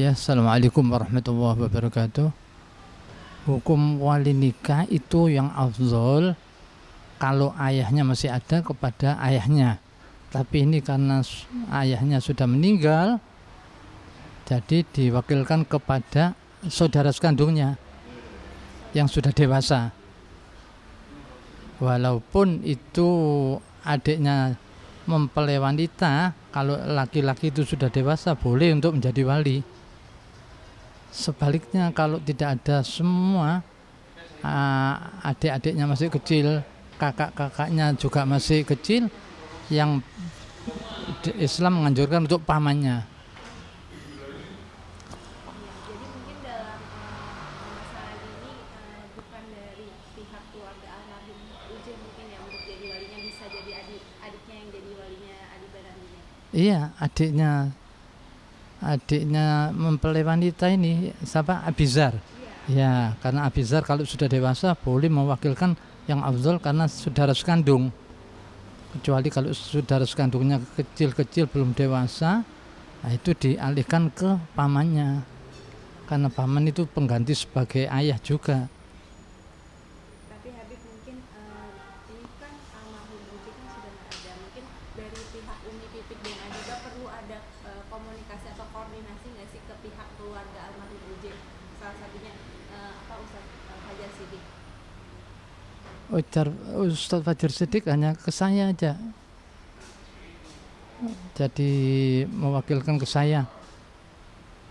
Ya, assalamualaikum warahmatullahi wabarakatuh. Hukum wali nikah itu yang afdol kalau ayahnya masih ada kepada ayahnya. Tapi ini karena ayahnya sudah meninggal, jadi diwakilkan kepada saudara sekandungnya yang sudah dewasa. Walaupun itu adiknya mempelai wanita, kalau laki-laki itu sudah dewasa boleh untuk menjadi wali. Sebaliknya kalau tidak ada semua, adik-adiknya masih kecil, kakak-kakaknya juga masih kecil, yang Islam menganjurkan untuk pamannya. Jadi mungkin dalam masalah ini bukan dari pihak keluarga almarhum Uje mungkin ya untuk jadi walinya, bisa jadi adiknya yang jadi walinya Adi Barangini. Iya, adiknya mempelai wanita ini siapa? Abizar. Ya, karena Abizar kalau sudah dewasa boleh mewakilkan yang afdal karena saudara sekandung. Kecuali kalau saudara sekandungnya kecil-kecil belum dewasa, nah itu dialihkan ke pamannya. Karena paman itu pengganti sebagai ayah juga. Tapi Habib mungkin ini kan almarhum Uje kan sudah nggak ada. Mungkin dari pihak Umi Pipik dan Adiba perlu ada komunikasi atau koordinasi nggak sih ke pihak keluarga almarhum Uje? Salah satunya Ustadz Fajar Sidik. Ustadz Fajar Siddiq hanya ke saya aja, jadi mewakilkan ke saya.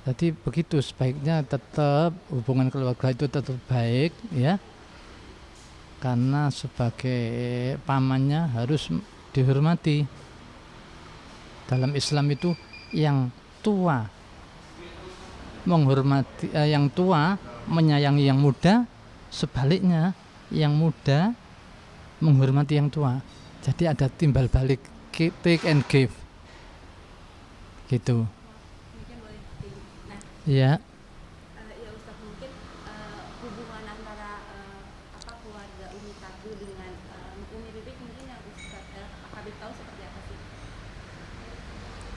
Jadi begitu, sebaiknya tetap hubungan keluarga itu tetap baik ya, karena sebagai pamannya harus dihormati. Dalam Islam itu yang tua menghormati, yang tua menyayangi yang muda, sebaliknya yang muda menghormati yang tua. Jadi ada timbal balik, take and give gitu. Mungkin boleh nah Ya, ya Ustadz, mungkin hubungan antara keluarga Umi Tatu dengan Umi Pipik mungkin yang Ustadz Habib tahu seperti apa sih?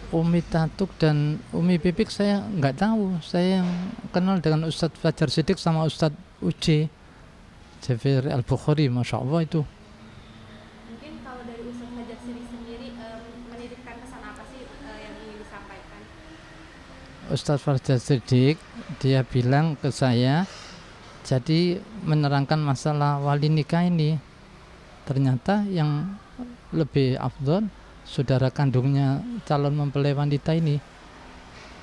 Umi Tatuk dan Umi Pipik saya nggak tahu. Saya yang kenal dengan Ustadz Fajar Siddiq sama Ustadz Uci Jafir Al-Bukhari, Masya Allah itu. Mungkin kalau dari Ustadz Fajar Sidik sendiri menitipkan pesan apa sih yang ingin disampaikan? Ustadz Fajar Siddiq dia bilang ke saya, jadi menerangkan masalah wali nikah ini, ternyata yang lebih afdol saudara kandungnya calon mempelai wanita ini.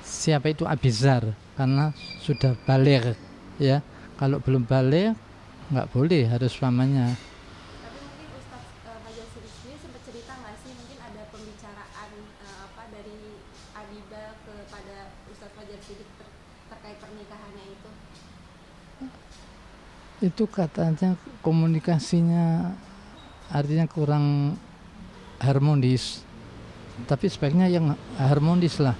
Siapa itu? Abizar, karena sudah balik ya. Kalau belum balik nggak boleh, harus pamannya. Tapi mungkin Ustadz Fajar Sidik sendiri sempat cerita nggak sih, mungkin ada pembicaraan dari Adiba kepada Ustadz Fajar Sidik terkait pernikahannya itu? Itu katanya komunikasinya artinya kurang harmonis, tapi sebaiknya yang harmonis lah,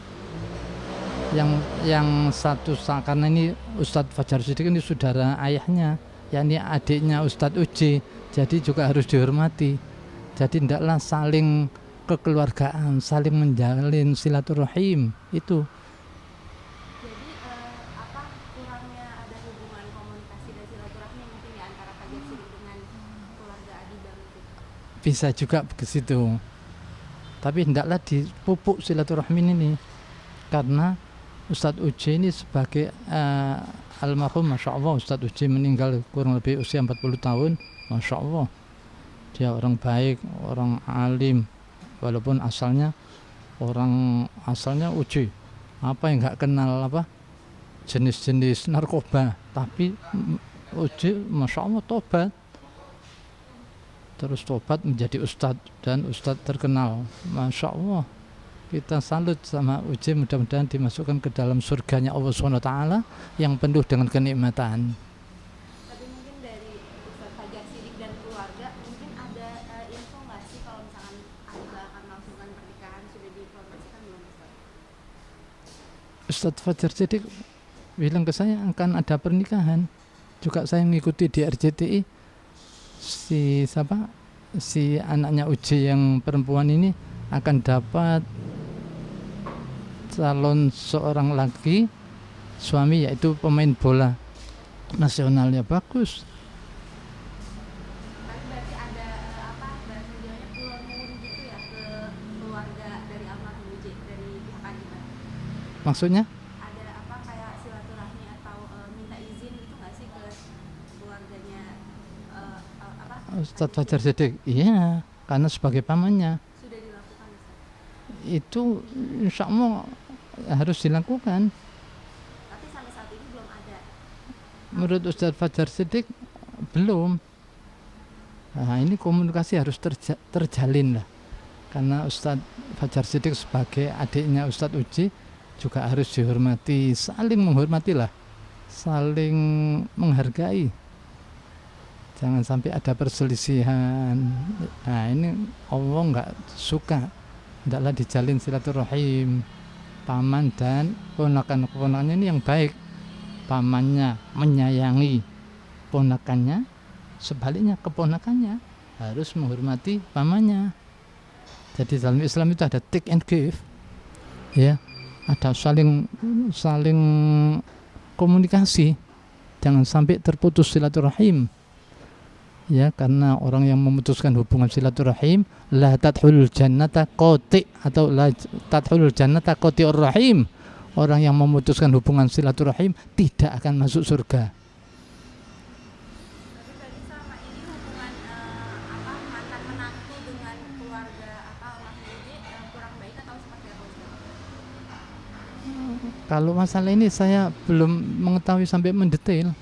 yang satu, karena ini Ustadz Fajar Siddiq ini saudara ayahnya, yakni adiknya Ustadz Uji, jadi juga harus dihormati. Jadi hendaklah saling kekeluargaan, saling menjalin silaturahim itu. Jadi kurangnya ada hubungan komunikasi dan silaturahmi mungkin ya antara Fajar Sidik dengan keluarga Adiba mungkin. Bisa juga begitu, tapi hendaklah dipupuk silaturahmi ini, karena Ustadz Uji ini sebagai almarhum, Masya Allah, Ustadz Uji meninggal kurang lebih usia 40 tahun, Masya Allah, dia orang baik, orang alim, walaupun asalnya Uji apa yang nggak kenal apa jenis-jenis narkoba, tapi Uji Masya Allah tobat, terus tobat menjadi ustadz, dan ustadz terkenal, Masya Allah. Kita salut sama Uji, mudah-mudahan dimasukkan ke dalam surganya Allah SWT yang penuh dengan kenikmatan. Tapi mungkin dari Ustadz Fajar Sidik dan keluarga mungkin ada info nggak sih kalau misalkan Adiba akan melangsungkan pernikahan, sudah diinformasikan belum Ustadz? Ustadz Fajar Siddiq bilang ke saya akan ada pernikahan. Juga saya mengikuti di RCTI, si anaknya Uji yang perempuan ini akan dapat calon seorang laki suami yaitu pemain bola nasional ya bagus. Tapi berarti ada bahasa Jawanya kulon nuwun gitu ya ke keluarga dari almarhum Uji dari pihak Adiba. Maksudnya Ada kayak silaturahmi atau minta izin gitu nggak sih ke keluarganya Ustadz Fajar Siddiq? Iya, karena sebagai pamannya sudah dilakukan Ustaz? itu insya Allah harus dilakukan. Tapi sampai saat ini belum ada. Menurut Ustadz Fajar Siddiq belum. Nah, ini komunikasi harus terjalin lah, karena Ustadz Fajar Siddiq sebagai adiknya Ustadz Uji juga harus dihormati, saling menghormati lah, saling menghargai. Jangan sampai ada perselisihan. Nah ini Allah nggak suka, hendaklah dijalin silaturahim paman dan ponakan-ponakannya ini yang baik. Pamannya menyayangi ponakannya, sebaliknya keponakannya harus menghormati pamannya. Jadi dalam Islam itu ada take and give, ya, ada saling komunikasi, jangan sampai terputus silaturahim, ya, karena orang yang memutuskan hubungan silaturahim la tadkhulul jannata qati atau la tadkhulul jannata qati'ur rahim. Orang yang memutuskan hubungan silaturahim tidak akan masuk surga. Tapi berarti selama ini hubungan mantan menantu dengan keluarga almarhum Uji kurang baik atau seperti apa Ustaz? Kalau masalah ini saya belum mengetahui sampai mendetail.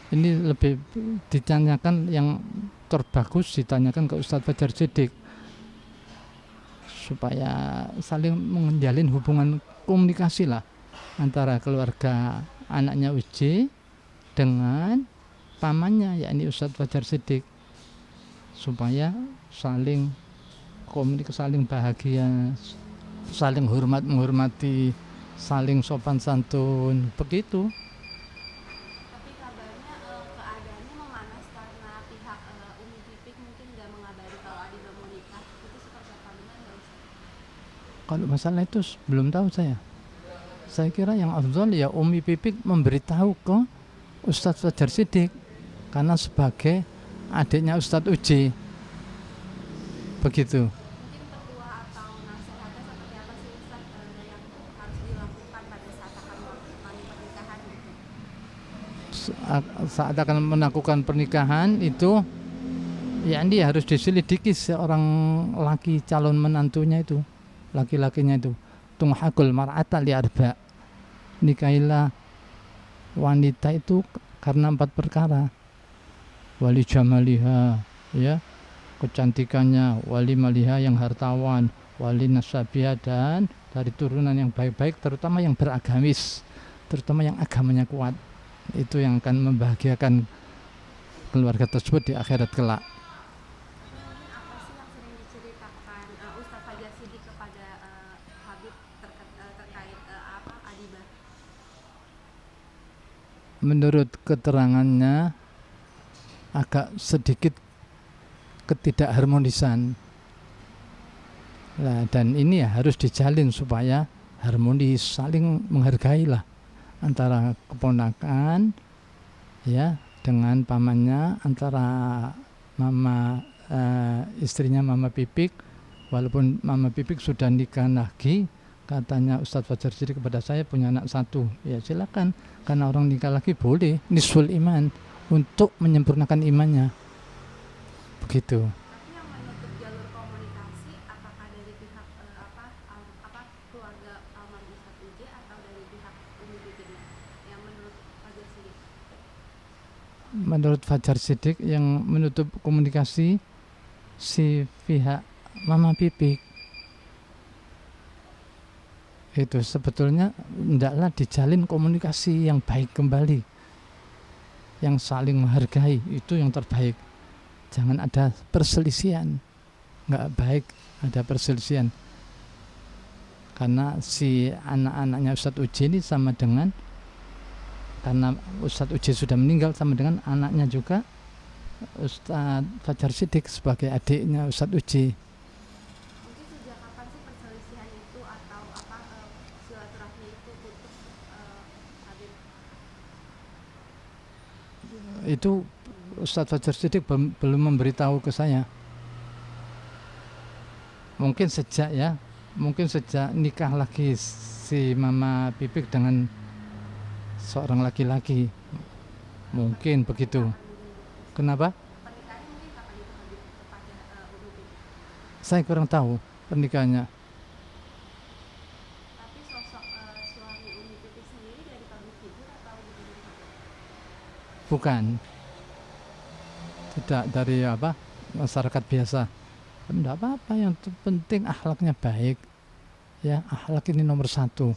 Ini lebih ditanyakan yang terbagus, ditanyakan ke Ustadz Fajar Siddiq supaya saling menjalin hubungan komunikasi lah antara keluarga anaknya Uji dengan pamannya yakni Ustadz Fajar Siddiq, supaya saling komunikasi, saling bahagia, saling hormat menghormati, saling sopan santun, begitu. Tapi kabarnya keadaannya memanas karena pihak Umi Pipik mungkin nggak mengabari kalau Adiba mau nikah. Itu seperti apa, benar nggak Ustaz? Kalau masalah itu belum tahu saya. Saya kira yang afdal ya Umi Pipik memberitahu ke Ustadz Fajar Siddiq karena sebagai adiknya Ustadz Uji, begitu. Mungkin petua atau nasihatnya seperti apa sih Ustaz yang harus dilakukan pada saat akan melakukan pernikahan gitu? Saat akan melakukan pernikahan itu ya ini harus diselidiki seorang laki calon menantunya itu, laki-lakinya itu, tunghakul mar'ata li arba, nikahilah wanita itu karena 4 perkara: wali jamaliha, ya, kecantikannya, wali maliha yang hartawan, wali nasabiha dan dari turunan yang baik-baik, terutama yang beragamis, terutama yang agamanya kuat. Itu yang akan membahagiakan keluarga tersebut di akhirat kelak. Mungkin apa sih yang sering diceritakan Ustaz Fajar Siddiq kepada Habib terkait Adiba? Menurut keterangannya agak sedikit ketidakharmonisan. Nah, dan ini ya harus dijalin supaya harmonis, saling menghargai lah antara keponakan ya dengan pamannya, antara mama istrinya Mama Pipik, walaupun Mama Pipik sudah nikah lagi, katanya Ustadz Fajar Siddiq kepada saya punya anak 1, ya silakan, karena orang nikah lagi boleh nisful iman untuk menyempurnakan imannya, begitu. Tapi yang menutup jalur komunikasi apakah dari pihak keluarga almarhum Ustaz Uji atau dari pihak Umi Pipiknya yang menurut Fajar Siddiq? Menurut Fajar Siddiq yang menutup komunikasi si pihak Mama Pipik. Itu sebetulnya hendaklah dijalin komunikasi yang baik kembali, yang saling menghargai, itu yang terbaik. Jangan ada perselisihan, nggak baik ada perselisihan, karena si anak-anaknya Ustadz Uji ini sama dengan, karena Ustadz Uji sudah meninggal, sama dengan anaknya juga Ustadz Fajar Siddiq sebagai adiknya Ustadz Uji. Mungkin sejak kapan sih perselisihan itu atau silaturahmi itu putus Itu Ustadz Fajar Siddiq belum memberitahu ke saya. Mungkin sejak nikah lagi si Mama Pipik dengan seorang laki-laki, mungkin begitu. Kenapa? Pernikahannya mungkin kapan itu Habib tepatnya Umi Pipik? Saya kurang tahu pernikahannya. Tapi sosok suami Umi Pipik sendiri dari public figure atau dari Bukan, tidak dari masyarakat biasa. Tidak apa-apa, yang penting akhlaknya baik. Ya, akhlak ini nomor satu.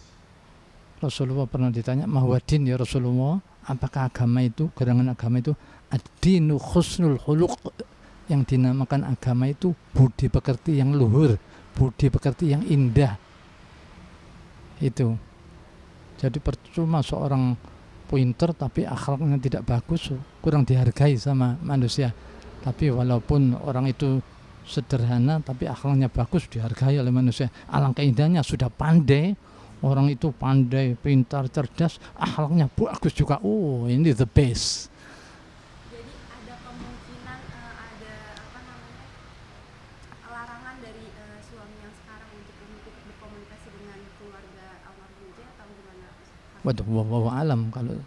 Rasulullah pernah ditanya, mahwadin ya Rasulullah, apakah agama itu, gerangan agama itu ad-dinu husnul khuluq, yang dinamakan agama itu budi pekerti yang luhur, budi pekerti yang indah. Itu. Jadi percuma seorang pinter tapi akhlaknya tidak bagus, kurang dihargai sama manusia. Tapi walaupun orang itu sederhana tapi akhlaknya bagus, dihargai oleh manusia. Alangkah indahnya sudah pandai, orang itu pandai, pintar, cerdas, akhlaknya bagus juga. Oh, ini the best. Jadi ada kemungkinan ada larangan dari suami yang sekarang untuk berkomunikasi dengan keluarga almarhum J atau gimana? Waduh, wallahu alam. Kalau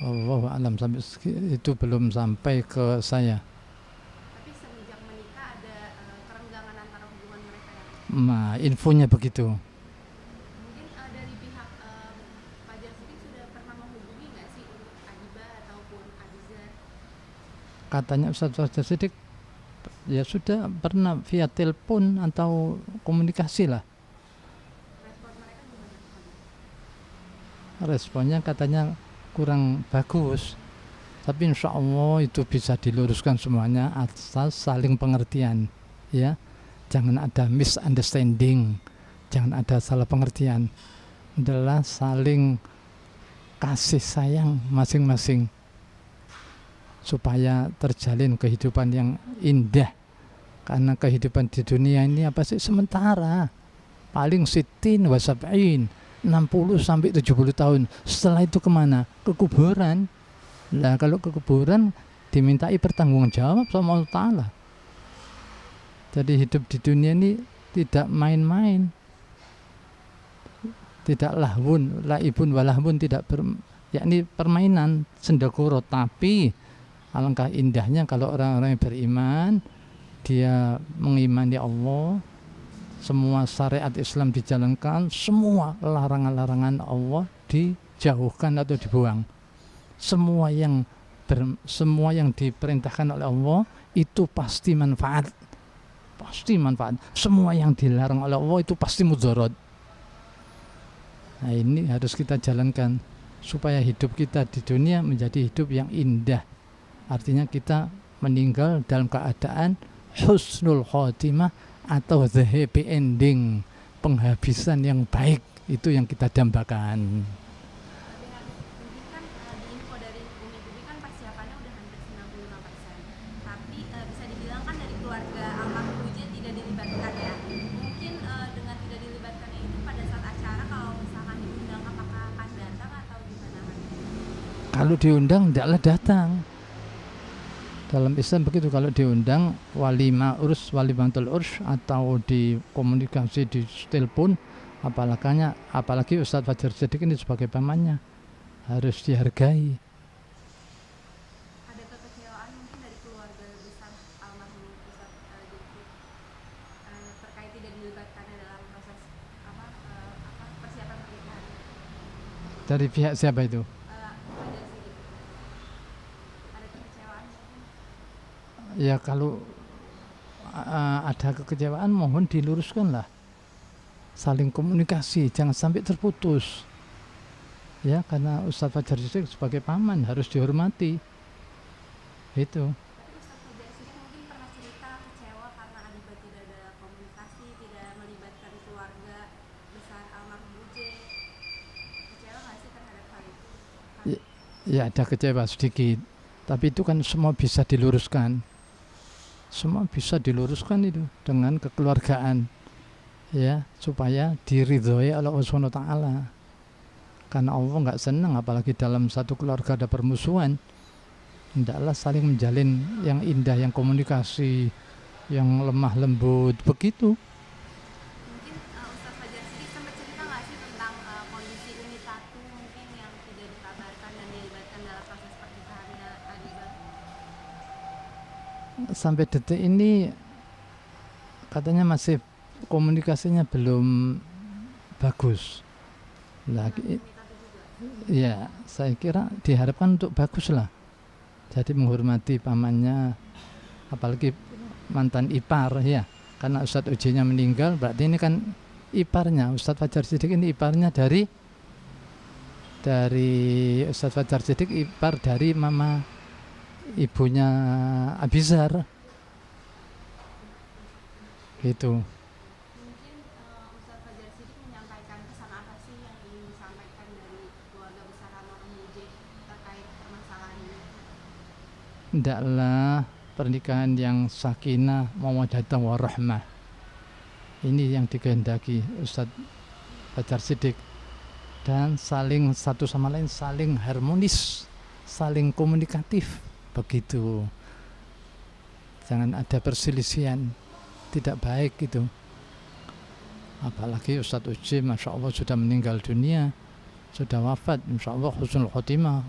wallahu alam, sampai itu belum sampai ke saya. Tapi semenjak menikah ada kerenggangan antara hubungan mereka ya? Nah, infonya begitu. Mungkin dari pihak Fajar Siddiq sudah pernah menghubungi nggak sih untuk Adiba ataupun Abizar? Katanya Ustadz Fajar Siddiq ya sudah pernah via telepon atau komunikasi lah. Respon mereka gimana? Responnya katanya kurang bagus, tapi insya Allah itu bisa diluruskan semuanya asal saling pengertian, ya. Jangan ada misunderstanding, jangan ada salah pengertian, adalah saling kasih sayang masing-masing supaya terjalin kehidupan yang indah. Karena kehidupan di dunia ini apa sih, sementara, paling sitin wa sab'in, 60 sampai 70 tahun. Setelah itu kemana? Ke kuburan. Lah kalau ke kuburan dimintai pertanggungjawab sama Allah Ta'ala. Jadi hidup di dunia ini tidak main-main, tidak lahwun, laibun walahwun, tidak yakni permainan sendaguro. Tapi alangkah indahnya kalau orang-orang yang beriman, dia mengimani Allah, semua syariat Islam dijalankan, semua larangan-larangan Allah dijauhkan atau dibuang. Semua yang diperintahkan oleh Allah itu pasti manfaat. Pasti manfaat. Semua yang dilarang oleh Allah itu pasti mudarat. Nah, ini harus kita jalankan supaya hidup kita di dunia menjadi hidup yang indah. Artinya kita meninggal dalam keadaan husnul khotimah atau the happy ending, penghabisan yang baik, itu yang kita dambakan. Tapi mungkin kan di info dari Umi Bibi kan persiapannya udah hampir 95%. Tapi bisa dibilang kan dari keluarga almarhum J tidak dilibatkan ya. Mungkin dengan tidak dilibatkannya itu pada saat acara kalau misalkan diundang apakah akan datang atau gimana? Kalau diundang tidaklah datang. Dalam Islam begitu, kalau diundang walimatul urs atau di komunikasi di telepon, apalagi Ustadz Fajar Siddiq ini sebagai pamannya harus dihargai. Ada kekecewaan mungkin dari keluarga besar almarhum Ustadz Siddiq terkait tidak dilibatkannya dalam proses persiapan pernikahan? Dari pihak siapa itu? Fajar Siddiq ada kekecewaan mungkin? Ya kalau ada kekecewaan mohon diluruskanlah, saling komunikasi, jangan sampai terputus. Ya, karena Ustadz Fajar Siddiq sebagai paman harus dihormati. Itu. Tapi Ustadz Fajar Siddiq mungkin pernah cerita kecewa karena Adiba tidak ada komunikasi, tidak melibatkan keluarga besar almarhum J. Kecewa nggak sih terhadap hal itu? Ya ada kecewa sedikit, tapi itu kan semua bisa diluruskan. Semua bisa diluruskan itu dengan kekeluargaan, ya, supaya diridhoi oleh Allah Subhanahu wa Ta'ala. Karena Allah nggak senang apalagi dalam satu keluarga ada permusuhan. hendaklah saling menjalin yang indah, yang komunikasi yang lemah lembut begitu. Mungkin Ustadz Fajar Siddiq sempat cerita nggak sih tentang kondisi Umi Tatu mungkin yang tidak dikabarkan dan dilibatkan dalam proses pernikahannya Adiba? Sampai detik ini katanya masih komunikasinya belum bagus. Lagi, Umi Tatu juga. ya saya kira diharapkan untuk bagus lah. Jadi menghormati pamannya, apalagi mantan ipar ya. Karena Ustadz Ujinya meninggal, berarti ini kan iparnya. Ustadz Fajar Siddiq ini iparnya dari Ustadz Fajar Siddiq, ipar dari mama ibunya Abizar. Gitu. Mungkin Ustadz Fajar Siddiq menyampaikan pesan apa sih yang ingin disampaikan dari keluarga besar almarhum Buje terkait permasalahan ini? Hendaklah pernikahan yang sakinah, mawaddah warahmah. Ini yang dikehendaki Ustadz Fajar Siddiq, dan saling satu sama lain saling harmonis, saling komunikatif begitu. Jangan ada perselisihan, tidak baik gitu. Apalagi Ustadz Uji Masya Allah sudah meninggal dunia, sudah wafat, Insya Allah husnul khotimah.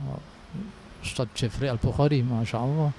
Ustadz Jeffrey Al-Bukhari Masya Allah.